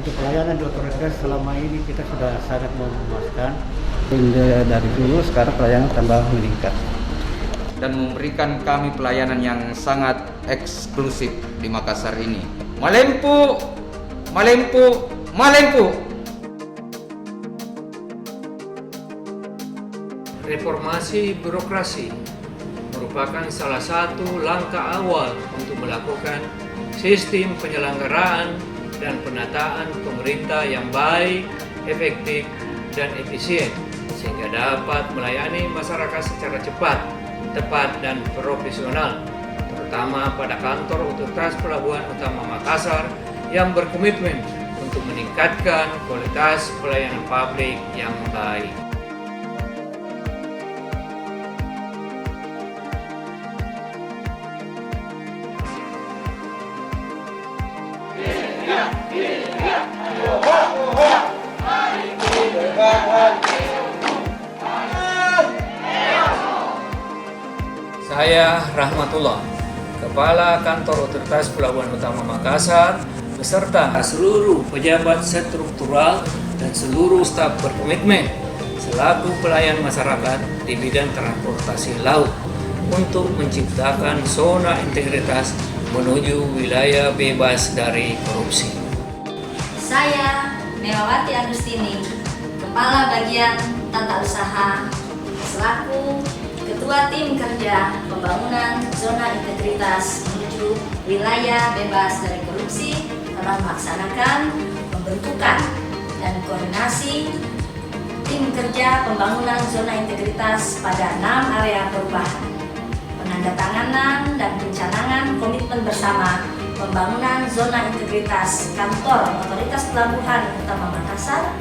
Untuk pelayanan di otoritas selama ini kita sudah sangat memuaskan. Dari dulu sekarang pelayanan tambah meningkat. Dan memberikan kami pelayanan yang sangat eksklusif di Makassar ini. Malempu, Malempu, Malempu. Reformasi birokrasi merupakan salah satu langkah awal untuk melakukan sistem penyelenggaraan dan penataan pemerintah yang baik, efektif, dan efisien sehingga dapat melayani masyarakat secara cepat, tepat, dan profesional, terutama pada kantor Otoritas Pelabuhan Utama Makassar yang berkomitmen untuk meningkatkan kualitas pelayanan publik yang baik. Saya Rahmatullah, Kepala Kantor Otoritas Pelabuhan Utama Makassar, beserta seluruh pejabat struktural dan seluruh staf berkomitmen selaku pelayan masyarakat di bidang transportasi laut untuk menciptakan zona integritas menuju wilayah bebas dari korupsi. Saya Mewawati Agustini, Kepala Bagian Tata Usaha, selaku Ketua Tim Kerja Pembangunan Zona Integritas menuju Wilayah Bebas dari Korupsi, telah melaksanakan pembentukan dan koordinasi Tim Kerja Pembangunan Zona Integritas pada 6 area perubahan, penandatanganan dan pencanangan komitmen bersama pembangunan zona integritas kantor Otoritas Pelabuhan Utama Makassar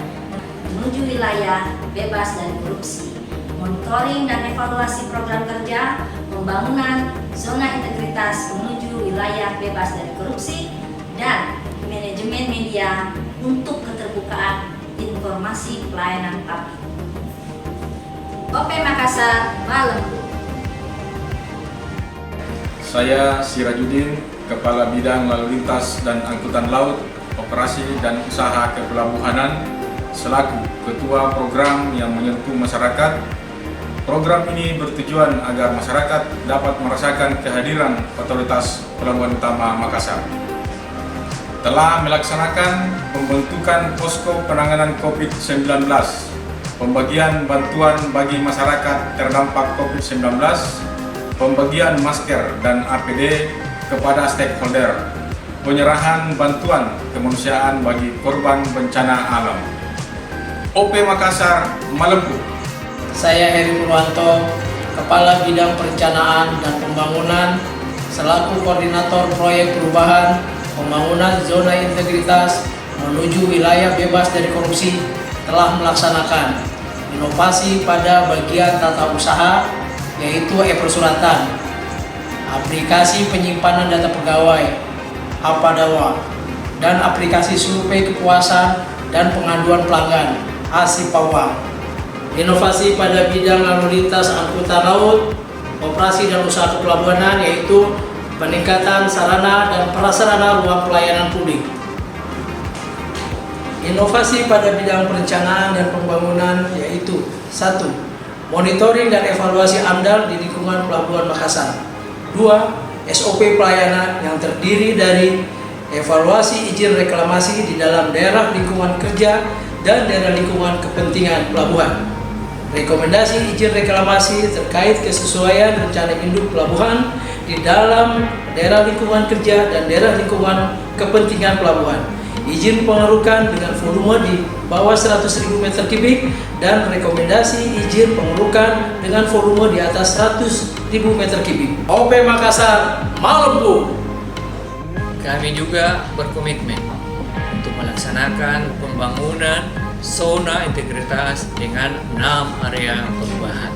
menuju wilayah bebas dari korupsi, monitoring dan evaluasi program kerja pembangunan zona integritas menuju wilayah bebas dari korupsi, dan manajemen media untuk keterbukaan informasi pelayanan publik. OP Makassar, Malempu. Saya Sirajuddin, Kepala Bidang Lalu Lintas dan Angkutan Laut, Operasi dan Usaha Kepelabuhanan, selaku Ketua Program yang menyentuh masyarakat. Program ini bertujuan agar masyarakat dapat merasakan kehadiran Otoritas Pelabuhan Utama Makassar. Telah melaksanakan pembentukan posko penanganan COVID-19, pembagian bantuan bagi masyarakat terdampak COVID-19, pembagian masker dan APD kepada stakeholder, penyerahan bantuan kemanusiaan bagi korban bencana alam. OP Makassar, Malempu. Saya Heri Purwanto, Kepala Bidang Perencanaan dan Pembangunan, selaku Koordinator Proyek Perubahan Pembangunan Zona Integritas menuju Wilayah Bebas dari Korupsi, telah melaksanakan inovasi pada bagian tata usaha, yaitu e-persuratan, aplikasi penyimpanan data pegawai, Apadawa, dan aplikasi survei kepuasan dan pengaduan pelanggan, Asipawa. Inovasi pada bidang lalu lintas angkutan laut, operasi dan usaha kepelabuhanan, yaitu peningkatan sarana dan prasarana ruang pelayanan publik. Inovasi pada bidang perencanaan dan pembangunan, yaitu 1. Monitoring dan evaluasi AMDAL di lingkungan Pelabuhan Makassar. 2. SOP pelayanan yang terdiri dari evaluasi izin reklamasi di dalam daerah lingkungan kerja dan daerah lingkungan kepentingan pelabuhan. Rekomendasi izin reklamasi terkait kesesuaian rencana induk pelabuhan di dalam daerah lingkungan kerja dan daerah lingkungan kepentingan pelabuhan. Izin pengerukan dengan volume di bawah 100.000 m3 dan rekomendasi izin pengerukan dengan volume di atas 100.000 m3. OP Makassar, Malempu. Kami juga berkomitmen untuk melaksanakan pembangunan zona integritas dengan 6 area perubahan.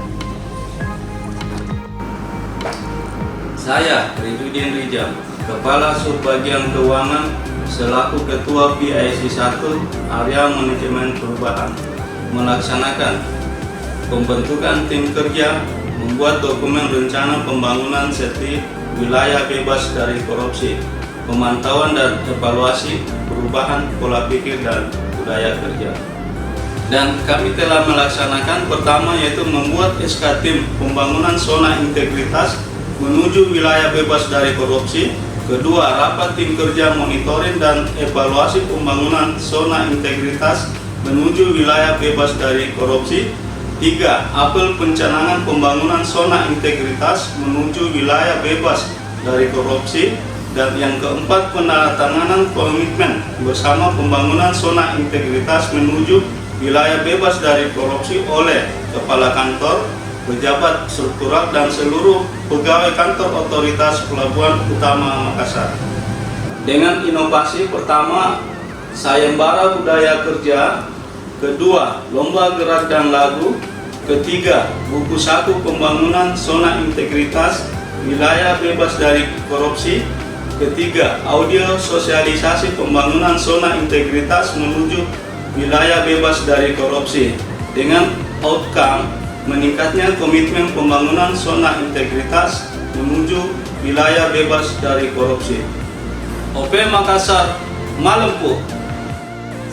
Saya Ridudin Rijal, Kepala Subbagian Keuangan selaku Ketua PIC 1 Area Manajemen Perubahan, melaksanakan pembentukan tim kerja membuat dokumen rencana pembangunan setiap wilayah bebas dari korupsi, pemantauan dan evaluasi perubahan pola pikir dan budaya kerja. Dan kami telah melaksanakan pertama yaitu membuat SK tim pembangunan zona integritas menuju wilayah bebas dari korupsi. Kedua, rapat tim kerja monitoring dan evaluasi pembangunan zona integritas menuju wilayah bebas dari korupsi. 3. Apel pencanangan pembangunan zona integritas menuju wilayah bebas dari korupsi. Dan yang keempat, penandatanganan komitmen bersama pembangunan zona integritas menuju wilayah bebas dari korupsi oleh Kepala Kantor, pejabat struktural, dan seluruh pegawai kantor otoritas Pelabuhan Utama Makassar. Dengan inovasi pertama, sayembara budaya kerja. Kedua, lomba gerak dan lagu. Ketiga, buku saku pembangunan zona integritas wilayah bebas dari korupsi. Ketiga, audio sosialisasi pembangunan zona integritas menuju wilayah bebas dari korupsi. Dengan outcome meningkatnya komitmen pembangunan zona integritas menuju wilayah bebas dari korupsi. OP Makassar, Malempu.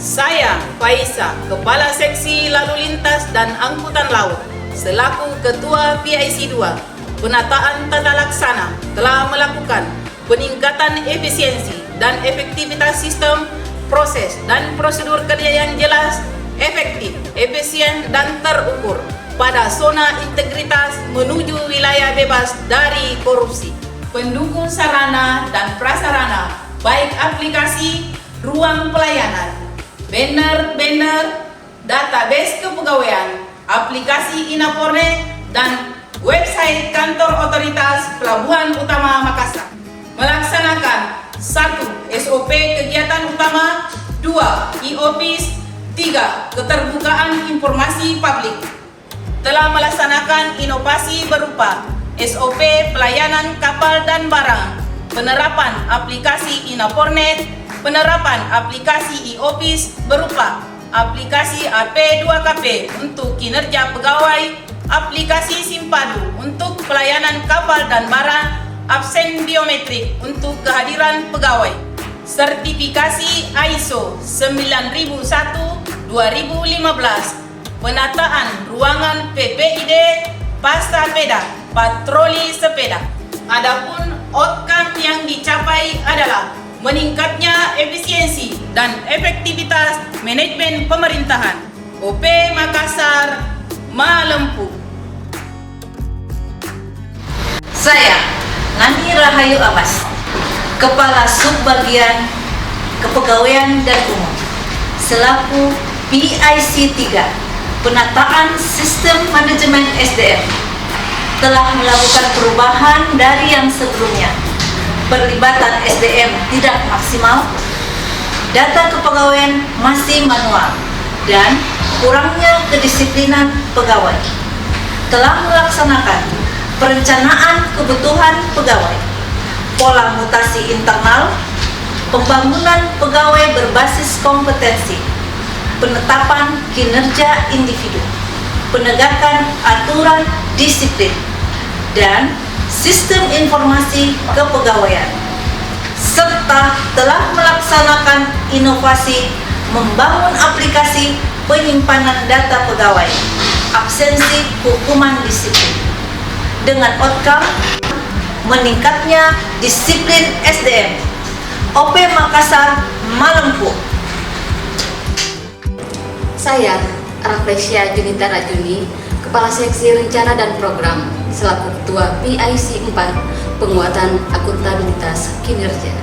Saya, Faisa, Kepala Seksi Lalu Lintas dan Angkutan Laut, selaku Ketua PIC 2, penataan tata laksana telah melakukan peningkatan efisiensi dan efektivitas sistem, proses, dan prosedur kerja yang jelas, efektif, efisien, dan terukur pada zona integritas menuju wilayah bebas dari korupsi. Pendukung sarana dan prasarana, baik aplikasi, ruang pelayanan, banner, database kepegawaian, aplikasi Inapornet, dan website kantor otoritas Pelabuhan Utama Makassar. Melaksanakan 1. SOP kegiatan utama, 2. e-office, 3. Keterbukaan informasi publik. Telah melaksanakan inovasi berupa SOP pelayanan kapal dan barang, penerapan aplikasi Inapornet, penerapan aplikasi e-office berupa aplikasi AP2KP untuk kinerja pegawai, aplikasi Simpadu untuk pelayanan kapal dan barang, absen biometrik untuk kehadiran pegawai, sertifikasi ISO 9001-2015, penataan ruangan PPID, pasapeda, patroli sepeda. Adapun outcome yang dicapai adalah meningkatnya efisiensi dan efektivitas manajemen pemerintahan. OP Makassar, Malempu. Saya, Nani Rahayu Abbas, Kepala Subbagian Kepegawaian dan Umum, selaku PIC 3, penataan sistem manajemen SDM, telah melakukan perubahan dari yang sebelumnya. Perlibatan SDM tidak maksimal, data kepegawaian masih manual, dan kurangnya kedisiplinan pegawai. Telah melaksanakan perencanaan kebutuhan pegawai, pola mutasi internal, pembangunan pegawai berbasis kompetensi, penetapan kinerja individu, penegakan aturan disiplin, dan sistem informasi kepegawaian, serta telah melaksanakan inovasi membangun aplikasi penyimpanan data pegawai, absensi hukuman disiplin, dengan outcome meningkatnya disiplin SDM. OP Makassar, Malempu. Saya, Raflesia Junita Rajuni, Kepala Seksi Rencana dan Program, selaku Ketua PIC 4, Penguatan Akuntabilitas Kinerja.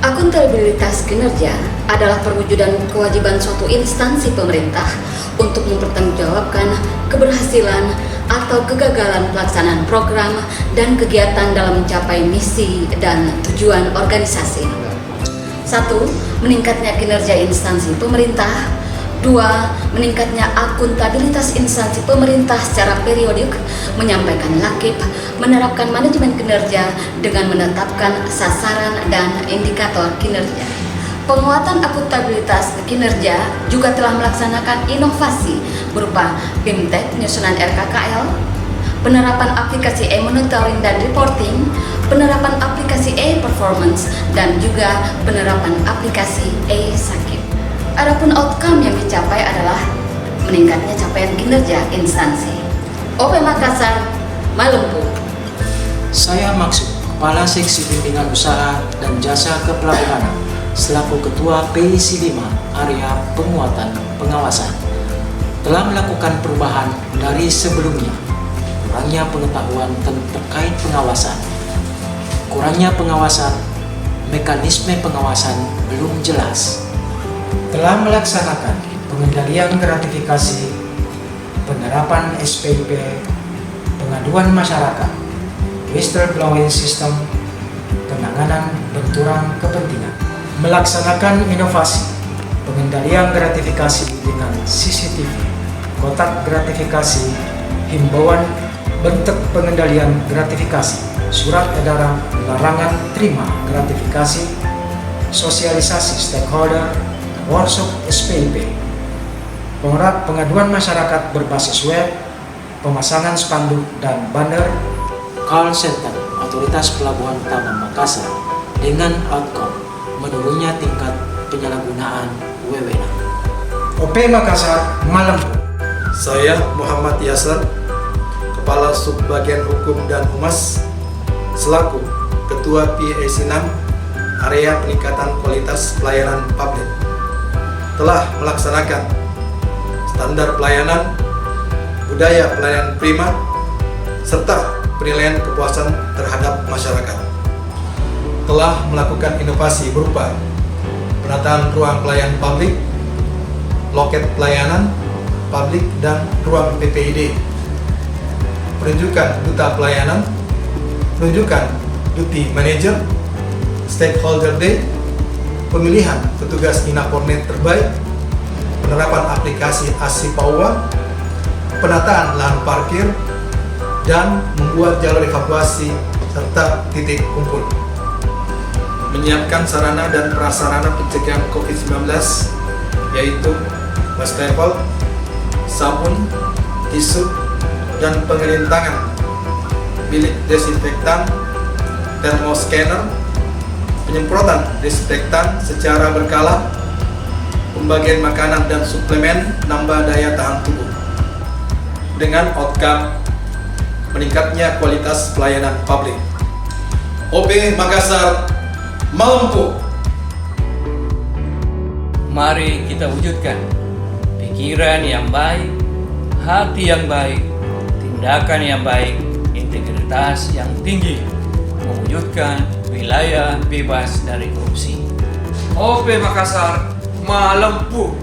Akuntabilitas kinerja adalah perwujudan kewajiban suatu instansi pemerintah untuk mempertanggungjawabkan keberhasilan atau kegagalan pelaksanaan program dan kegiatan dalam mencapai misi dan tujuan organisasi. 1. Meningkatnya kinerja instansi pemerintah. 2. Meningkatnya akuntabilitas instansi pemerintah secara periodik, menyampaikan lakib, menerapkan manajemen kinerja dengan menetapkan sasaran dan indikator kinerja. Penguatan akuntabilitas kinerja juga telah melaksanakan inovasi berupa BIMTEK penyusunan RKKL, penerapan aplikasi e-monitoring dan reporting, penerapan aplikasi e-performance, dan juga penerapan aplikasi e-sakit. Adapun outcome yang dicapai adalah meningkatnya capaian kinerja instansi. OP Makassar, Malumpu. Saya Maksud, Kepala Seksi Bimbingan Usaha dan Jasa Kepelabuhanan, selaku Ketua PIC 5 Area Penguatan Pengawasan, telah melakukan perubahan dari sebelumnya. Kurangnya pengetahuan terkait pengawasan. Kurangnya pengawasan, mekanisme pengawasan belum jelas. Telah melaksanakan pengendalian gratifikasi, penerapan SPIP, pengaduan masyarakat, whistleblowing system, penanganan benturan kepentingan, melaksanakan inovasi, pengendalian gratifikasi dengan CCTV, kotak gratifikasi, himbauan bentuk pengendalian gratifikasi, surat edaran larangan terima gratifikasi, sosialisasi stakeholder, workshop SPIP, pengaduan masyarakat berbasis web, pemasangan spanduk dan banner, call center Otoritas Pelabuhan Utama Makassar dengan outcome menurunnya tingkat penyalahgunaan wewenang. OP Makassar, Malumpu. Saya Muhammad Yasser, Kepala Subbagian Hukum dan Humas, selaku Ketua PIC 6 Area Peningkatan Kualitas Pelayanan Publik, telah melaksanakan standar pelayanan, budaya pelayanan prima, serta penilaian kepuasan terhadap masyarakat. Telah melakukan inovasi berupa penataan ruang pelayanan publik, loket pelayanan publik dan ruang PPID, penunjukan duta pelayanan, penunjukan duty manager, stakeholder day, pemilihan petugas Inapornet terbaik, penerapan aplikasi ASIPAUA, penataan lahan parkir, dan membuat jalur evakuasi serta titik kumpul. Menyiapkan sarana dan prasarana pencegahan COVID-19, yaitu wastafel, sabun, tisu, dan pengelin tangan, bilik desinfektan, termoscanner, penyemprotan desinfektan secara berkala, pembagian makanan dan suplemen nambah daya tahan tubuh, dengan outcome meningkatnya kualitas pelayanan publik. OP Makassar, Malumpu. Mari kita wujudkan pikiran yang baik, hati yang baik, tindakan yang baik, integritas yang tinggi, mewujudkan wilayah bebas dari korupsi. OP Makassar, Malumpu.